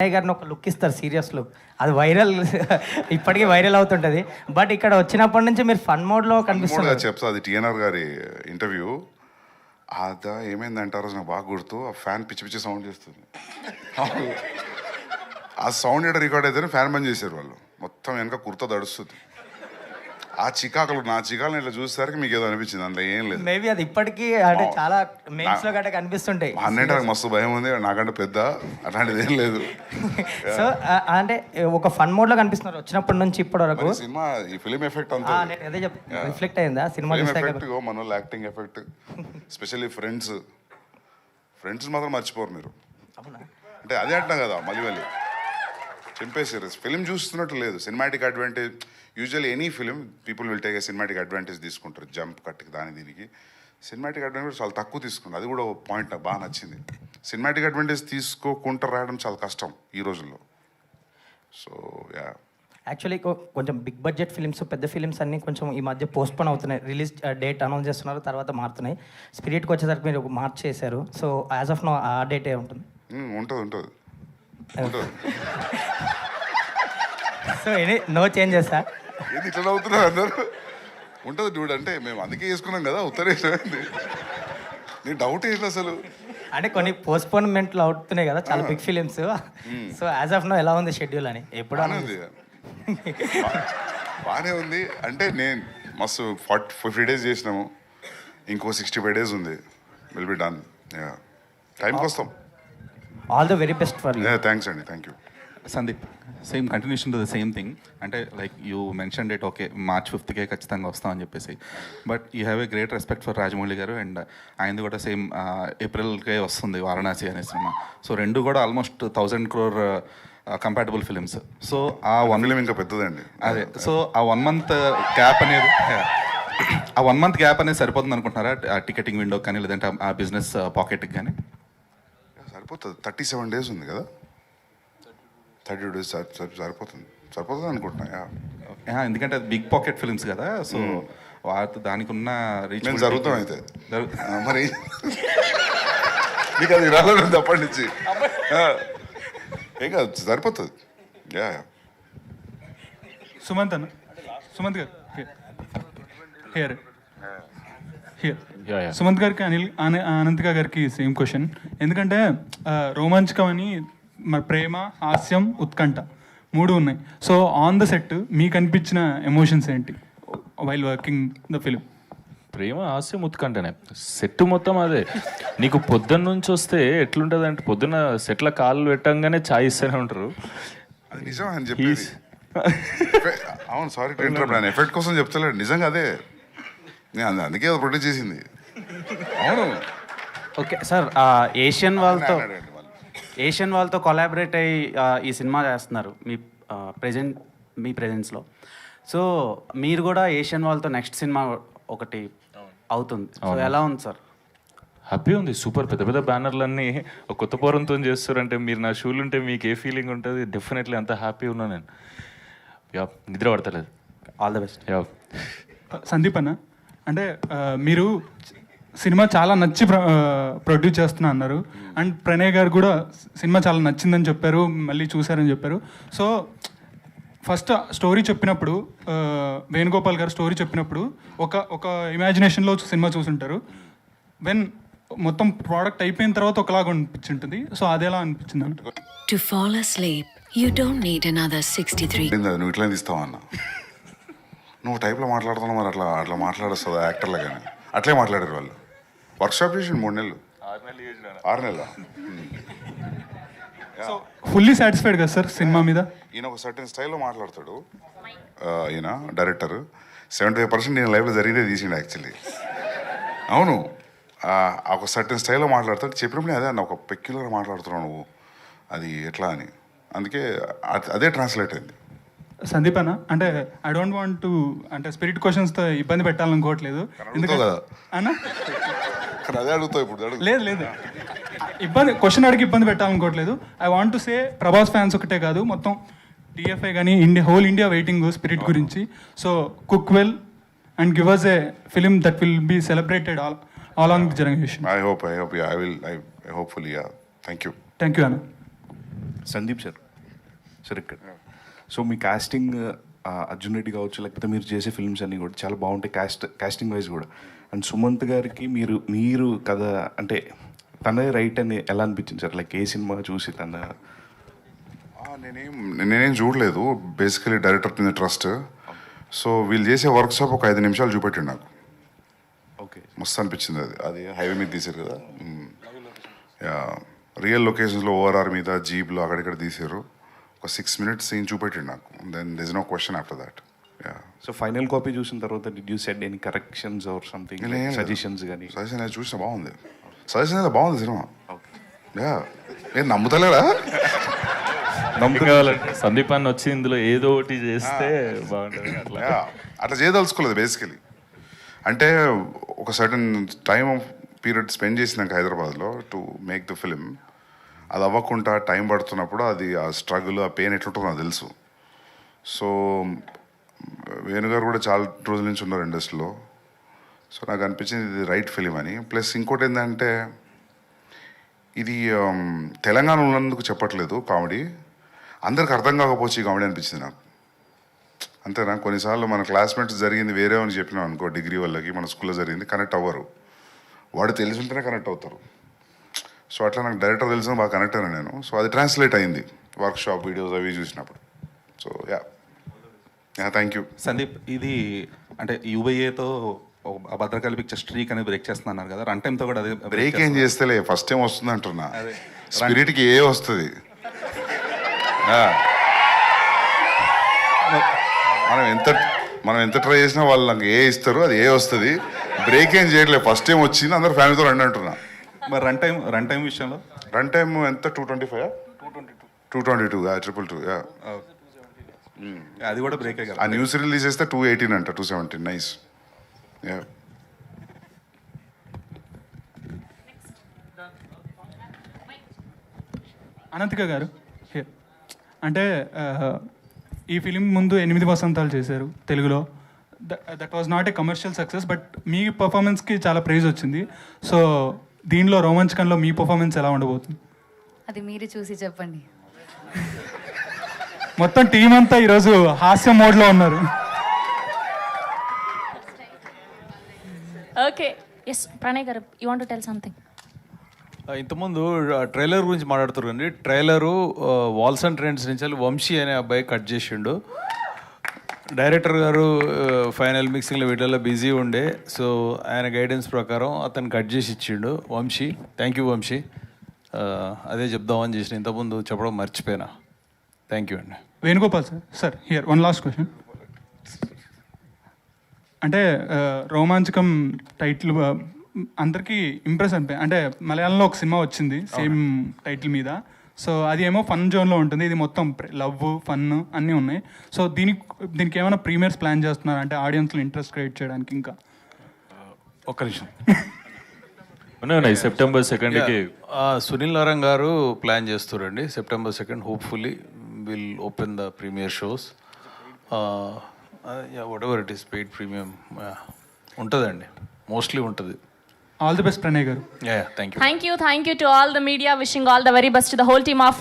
అన్నయ్య గారిని ఒక లుక్ ఇస్తారు, సీరియస్ లుక్. అది వైరల్, ఇప్పటికీ వైరల్ అవుతుంటుంది. బట్ ఇక్కడ వచ్చినప్పటి నుంచి మీరు ఫన్ మోడ్లో కనిపిస్తున్నారు. చెప్తా, అది టీఎన్ఆర్ గారి ఇంటర్వ్యూ. అదా ఏమైందంటారు, నాకు బాగా గుర్తు. ఆ ఫ్యాన్ పిచ్చి పిచ్చి సౌండ్ చేస్తుంది. ఆ సౌండ్ ఎక్కడ రికార్డ్ అయితేనే ఫ్యాన్ బంద్ చేశారు వాళ్ళు. మొత్తం వెనక కుర్తా దడుస్తుంది. ఆ చికాకులు, నా చికాకులు ఇట్లా చూసేసరికి మీకు ఏదో అనిపించింది, అందులో ఏం లేదు. మేబీ అది ఇప్పటికీ అంటే చాలా మెయిన్స్ లో గట్ట కనిపిస్తుంటాయి. అన్నింటి నాకు మస్తు భయం ఉంది, నాకంటే పెద్ద అట్లాంటిది ఏం లేదు. సో అంటే ఒక ఫన్ మోడ్ లో కనిపిస్తున్నారు వచ్చినప్పటి నుంచి ఇప్పటి వరకు. సినిమా ఈ ఫిలిం ఎఫెక్ట్ అంతా అదే రిఫ్లెక్ట్ అయిందా సినిమా ఎఫెక్ట్, మన వాళ్ళు యాక్టింగ్ ఎఫెక్ట్, స్పెషల్లీ ఫ్రెండ్స్ మాత్రం మర్చిపోరు మీరు. అంటే అదే అంటున్నా కదా, మళ్ళీ చింపేసారు. ఫిలిం చూస్తున్నట్టు లేదు, cinematic advantage. Usually any film people will take a cinematic advantage తీసుకుంటారు, జంప్ కట్కి దాని దీనికి. సినిమాటిక్ అడ్వాంటేజ్ చాలా తక్కువ తీసుకుంటారు. అది కూడా ఒక పాయింట్ నాకు బాగా నచ్చింది. సినిమాటిక్ అడ్వాంటేజ్ తీసుకోకుండా రాయడం చాలా కష్టం ఈ రోజుల్లో. సో యా, యాక్చువల్లీ కొంచెం బిగ్ బడ్జెట్ ఫిలిమ్స్, పెద్ద ఫిలిమ్స్ అన్నీ కొంచెం ఈ మధ్య పోస్ట్పోన్ అవుతున్నాయి. రిలీజ్ డేట్ అనౌన్స్ చేస్తున్నారు, తర్వాత మారుతున్నాయి. స్పిరిట్కి వచ్చేసరికి మీరు మార్చ్ చేశారు. So as of now uh date ఏ ఉంటుంది. ఉంటుంది. So no changes sir. ఏది ఇట్లా అవుతున్నారు అందరూ? ఉంటుంది డూడ్, అంటే మేము అందుకే చేసుకున్నాం కదా ఉత్తరేసింది. నీ డౌట్ ఏంటి అసలు? అంటే కొన్ని పోస్ట్పోన్మెంట్లు అవుతున్నాయి కదా చాలా big films. So as of now ఎలా ఉంది షెడ్యూల్ అని? ఎప్పుడు బాగానే ఉంది. అంటే నేను మస్తు 50 days చేసినాము, ఇంకో 65 days ఉంది. Will be done. టైంకి వస్తాం. All the very best for you. Thanks అండి, thank you. Sandeep, same continuation to the same thing. అంటే like you mention date, okay March 5th ఖచ్చితంగా వస్తామని చెప్పేసి. But you have a great respect for Rajamouli garu, and ఆయనది కూడా same ఏప్రిల్కే వస్తుంది వారణాసి అనే cinema. So రెండు కూడా almost 1000 crore compatible films. So ఆ ఫిలిం ఇంకా పెద్దదండి. అదే, సో ఆ 1 month గ్యాప్ అనేది ఆ 1 month గ్యాప్ అనేది సరిపోతుంది అనుకుంటున్నారా? టికెటింగ్ విండో కానీ, లేదంటే ఆ బిజినెస్ పాకెట్కి కానీ సరిపోతుంది. 37 days ఉంది కదా, 32 days సరిపోతుంది అనుకుంటున్నా. ఎందుకంటే అది బిగ్ పాకెట్ ఫిల్మ్స్ కదా, సో దానికి ఉన్న రీచ్ జరుగుతాం. అయితే మరి నీకు అది రాలేదు అప్పటి నుంచి. ఏం కాదు, సరిపోతుంది. సుమంత్ గారు హియర్ సుమంత్ గారికి అనంతిక గారికి సేమ్ క్వశ్చన్. ఎందుకంటే రోమాంచకం అని, ప్రేమ, హాస్యం, ఉత్కంఠ 3 ఉన్నాయి. సో ఆన్ ద సెట్ మీకు అనిపించిన ఎమోషన్స్ ఏంటి వైల్ వర్కింగ్ ద ఫిలిం? ప్రేమ, హాస్యం, ఉత్కంఠనే సెట్ మొత్తం. అదే నీకు పొద్దున్న నుంచి వస్తే ఎట్లుంటుంది అంటే, పొద్దున్న సెట్ల కాళ్ళు పెట్టంగానే ఛాయ్ ఇస్తూనే ఉంటారు. అది నిజం అని చెప్పి. అవును, సారీ టు ఇంటరప్ట్, నేను ఎఫెక్ట్ కోసం చెప్తలేడు, నిజంగా అదే. నేను అందుకే అది ప్రొడ్యూస్ చేసింది. అవును. ఓకే సార్, ఏషియన్ వాళ్ళతో కొలాబరేట్ అయ్యి ఈ సినిమా చేస్తున్నారు మీ ప్రెజెన్స్లో. సో మీరు కూడా ఏషియన్ వాళ్ళతో నెక్స్ట్ సినిమా ఒకటి అవుతుంది. సో ఎలా ఉంది సార్? హ్యాపీ ఉంది, సూపర్. పెద్ద పెద్ద బ్యానర్లన్నీ కొత్త పోరంతో చేస్తారంటే, మీరు నా షూలు ఉంటే మీకు ఏ ఫీలింగ్ ఉంటుంది? డెఫినెట్లీ అంత హ్యాపీ ఉన్నా నేను. నిద్ర పడతలేదు. All the best. సందీప్ అన్న, అంటే మీరు సినిమా చాలా నచ్చి ప్రొడ్యూస్ చేస్తున్నా అన్నారు, అండ్ ప్రణయ్ గారు కూడా సినిమా చాలా నచ్చిందని చెప్పారు, మళ్ళీ చూశారని చెప్పారు. సో ఫస్ట్ స్టోరీ చెప్పినప్పుడు, వేణుగోపాల్ గారు స్టోరీ చెప్పినప్పుడు ఒక ఇమాజినేషన్లో సినిమా చూసుంటారు. వెన్ మొత్తం ప్రోడక్ట్ అయిపోయిన తర్వాత ఒకలాగా అనిపించింటుంది. సో అది ఎలా అనిపించింది అన్న? To fall asleep, you don't need another 63. నువ్వు ఇట్లా తీస్తావా అన్న? నువ్వు టైప్లో మాట్లాడుతున్నావు, మరి అట్లా మాట్లాడొస్తుంది యాక్టర్లు. కానీ అట్లే మాట్లాడారు వాళ్ళు. వర్క్షాప్ చేసి 3 నెలలు 6 నెలల. సో ఫుల్లీ సాటిస్ఫైడ్ కదా సార్ సినిమా మీద? ఈయన ఒక సర్టెన్ స్టైల్లో మాట్లాడతాడు. ఈయన డైరెక్టర్ 75% నేను లైఫ్లో జరిగితే తీసిండు యాక్చువల్లీ. అవును, ఒక సర్టెన్ స్టైల్లో మాట్లాడతాడు. చెప్పినప్పుడు అదే అన్న, ఒక పెక్యులర్ మాట్లాడుతున్నావు నువ్వు, అది ఎట్లా అని. అందుకే అదే ట్రాన్స్లేట్ అయింది. సందీప్ అన్న, అంటే ఐ డోంట్ వాంట్ టు, అంటే స్పిరిట్ క్వశ్చన్స్తో ఇబ్బంది పెట్టాలనుకోవట్లేదు. ఎందుకంటే అన్న అదే అడుగుతావు ఇప్పుడు. లేదు, క్వశ్చన్ అడిగి ఇబ్బంది పెట్టాలనుకోవట్లేదు. I want to say, Prabhas fans ఒకటే కాదు, మొత్తం టీఎఫ్ఐ కానీ హోల్ ఇండియా వెయిటింగ్ స్పిరిట్ గురించి. So cook well and give us a film that will be celebrated all along the generation. I hope, yeah, I will, hopefully, yeah. Thank you. Thank you, Anna. Sandeep sir ఇక్కడ. So మీ casting Arjun Reddy కావచ్చు, లేకపోతే మీరు చేసే films అన్నీ కూడా చాలా బాగుంటాయి casting wise కూడా. అండ్ సుమంత్ గారికి మీరు కథ అంటే తనే రైట్ అని ఎలా అనిపించింది సార్? లైక్ ఏ సినిమా చూసి నేనేం చూడలేదు, బేసికలీ డైరెక్టర్ మీద ట్రస్ట్. సో వీళ్ళు చేసే వర్క్షాప్ ఒక 5 నిమిషాలు చూపెట్టిండు నాకు. ఓకే, మస్తు అనిపించింది. అది హైవే మీద తీసారు కదా, రియల్ లొకేషన్స్లో ఓఆర్ఆర్ మీద జీప్లో అక్కడిక్కడ తీసారు. ఒక 6 minutes సీన్ చూపెట్టిండు నాకు. Then this no question after that. So final copy చూసిన తర్వాత did you said any corrections or something, suggestions కానీ? సజెషన్ అది చూసిన బాగుంది, సజెషన్ అయితే బాగుంది సినిమా. నేను నమ్ముతలేరా? కావాలంటే సందీప్ అన్న వచ్చి ఇందులో ఏదో ఒకటి చేస్తే బాగుంటుంది అట్లా. అట్లా చేయదలుచుకోలేదు బేసికలీ. అంటే ఒక సర్టన్ టైమ్ పీరియడ్ స్పెండ్ చేసినాక హైదరాబాద్లో టు మేక్ ద ఫిలిం, అది అవ్వకుండా టైం పడుతున్నప్పుడు అది ఆ స్ట్రగుల్, ఆ పెయిన్ ఎట్లుంటుందో నాకు తెలుసు. సో వేణుగారు కూడా చాలా రోజుల నుంచి ఉన్నారు ఇండస్ట్రీలో. సో నాకు అనిపించింది ఇది రైట్ ఫిలిం అని. ప్లస్ ఇంకోటి ఏంటంటే ఇది తెలంగాణ ఉన్నందుకు చెప్పట్లేదు కామెడీ, అందరికి అర్థం కాకపోవచ్చు ఈ కామెడీ అనిపించింది నాకు. అంతేనా? కొన్నిసార్లు మన క్లాస్మేట్స్ జరిగింది వేరే అని చెప్పినాం అనుకో, డిగ్రీ వాళ్ళకి మన స్కూల్లో జరిగింది కనెక్ట్ అవ్వరు, వాడు తెలిసి ఉంటేనే కనెక్ట్ అవుతారు. సో అట్లా నాకు డైరెక్టర్ తెలిసిన బాగా కనెక్ట్ అయినా నేను. సో అది ట్రాన్స్లేట్ అయింది వర్క్షాప్ వీడియోస్ అవి చూసినప్పుడు. So thank you. సందీప్, ఇది అంటే యూబైఏతో భద్రకాళి పిక్చర్ స్ట్రీక్ అనేది బ్రేక్ చేస్తున్నారు కదా, రన్ టైంతో కూడా అదే బ్రేక్ ఏం చేస్తేలే, ఫస్ట్ టైం వస్తుంది అంటున్నా. స్పిరిట్కి ఏ వస్తుంది, మనం ఎంత ట్రై చేసినా వాళ్ళు నాకు ఏ ఇస్తారు, అది ఏ వస్తుంది. బ్రేక్ ఏం చేయట్లేదు, ఫస్ట్ టైం వచ్చింది, అందరు ఫ్యామిలీతో రండి అంటున్నా. మరి రన్ టైం విషయంలో రన్ టైం ఎంత? 225, 222, 222. అది కూడా బ్రేక్ ఆ న్యూస్ రిలీజ్ చేస్తే 218 అంట, 217. నైస్. అనంతిక గారు హియర్. అంటే ఈ ఫిలిం ముందు 8 వసంతాలు చేశారు తెలుగులో. That was not a commercial success, but మీ పర్ఫార్మెన్స్కి చాలా ప్రైజ్ వచ్చింది. సో దీనిలో రోమాంచకంలో మీ పర్ఫార్మెన్స్ ఎలా ఉండబోతుంది? అది మీరు చూసి చెప్పండి. మొత్తం టీం అంతా ఈరోజు హాస్య మోడ్లో ఉన్నారు. ఓకే, ఎస్ ప్రణయ్ గారు, you want to tell something? ఇంతకుముందు ట్రైలర్ గురించి మాట్లాడుతున్నారు అండి. ట్రైలరు వాల్స్ అండ్ ట్రెండ్స్ నుంచి వంశీ అనే అబ్బాయి కట్ చేసిండు. డైరెక్టర్ గారు ఫైనల్ మిక్సింగ్లో వీటిల్లో బిజీ ఉండే, సో ఆయన గైడెన్స్ ప్రకారం అతను కట్ చేసి ఇచ్చిండు వంశీ. Thank you Vamsi. అదే చెప్దామని చేసిన, ఇంతకుముందు చెప్పడం మర్చిపోయినా. థ్యాంక్ యూ అండి. Venugopal sir here one last question. అంటే రోమాంచకం టైటిల్ అందరికీ ఇంప్రెస్ అనిపోయి, అంటే మలయాళంలో ఒక సినిమా వచ్చింది సేమ్ టైటిల్ మీద. సో అది ఏమో ఫన్ జోన్లో ఉంటుంది, ఇది మొత్తం లవ్ ఫన్ అన్నీ ఉన్నాయి. సో దీనికి ఏమైనా ప్రీమియర్స్ ప్లాన్ చేస్తున్నారు అంటే ఆడియన్స్లో ఇంట్రెస్ట్ క్రియేట్ చేయడానికి? ఇంకా ఒక్క నిమిషం. ఉన్నాయి September 2nd సునీల్ నారాయణ గారు ప్లాన్ చేస్తారండి. September 2nd hopefully will open the premiere shows. Whatever it is, paid premium ఉంటుందండి, మోస్ట్లీ ఉంటుంది. ఆల్ ది బెస్ట్ ప్రణయ్ గారు. Thank you to all the media, wishing all the very best to the whole team of